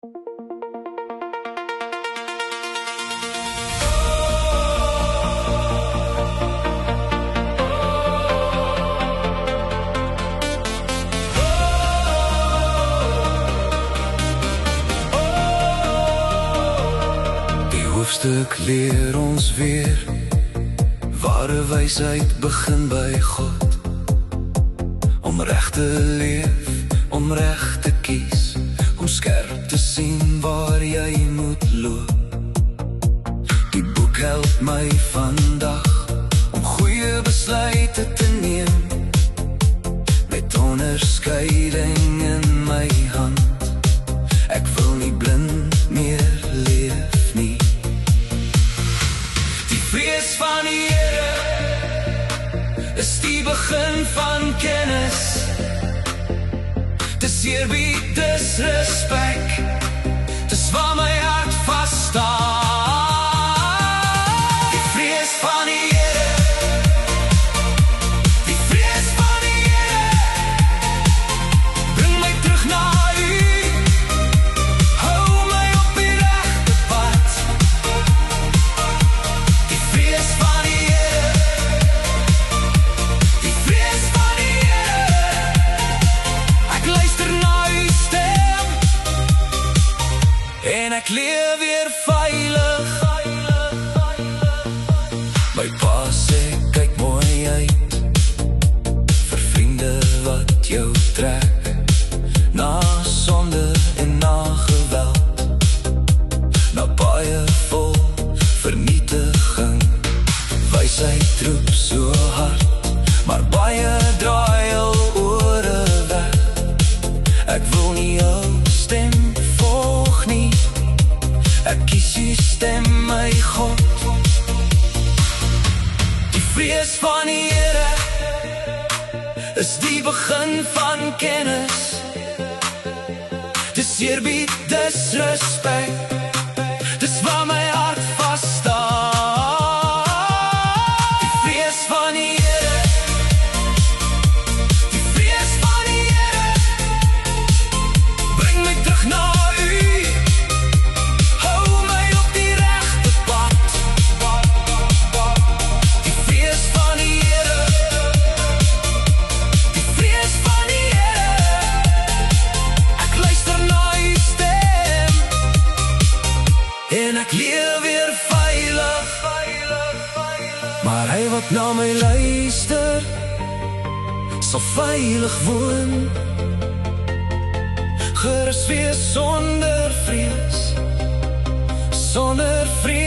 Die hoofstuk leer ons weer, ware wysheid begin by God. Om reg te leef, om reg te kies, om skerp te sien waar jy moet loop. Die boek help my vandag om goeie besluite te neem, met onderskeiding in my hand. Ek wil nie blind meer leef nie. Die vrees van die Here is die begin van kennis. Dis eerbied, dis respek, dis waar my hart vaststaan. Die vrees van die Here, die vrees van die Here, bring my terug na U, hou my op die regte pad. Die vrees van die Here, die vrees van die Here, ek luister na U stem, en ek leef weer veilig. My pa sê, kyk mooi uit, vir vriende wat jou trek, na sonde en na geweld, na baie vol vernietiging. Wysheid roep so hard, maar baie draai al ore weg. Ek wil nie jou stem volg nie, ek kies U stem, my God. Die vrees van die Here is die begin van kennis. Dis eerbied, dis respek, dis waar my hart vaststaan. Die vrees van die Here, die vrees van die Here, bring my terug na U, hou my op die regte pad. Die vrees van die Here, die vrees van die Here, ek luister na U stem, en ek leef weer veilig. Maar hy wat na my luister, sal veilig woon, gerus wees sonder vrees, sonder vrees.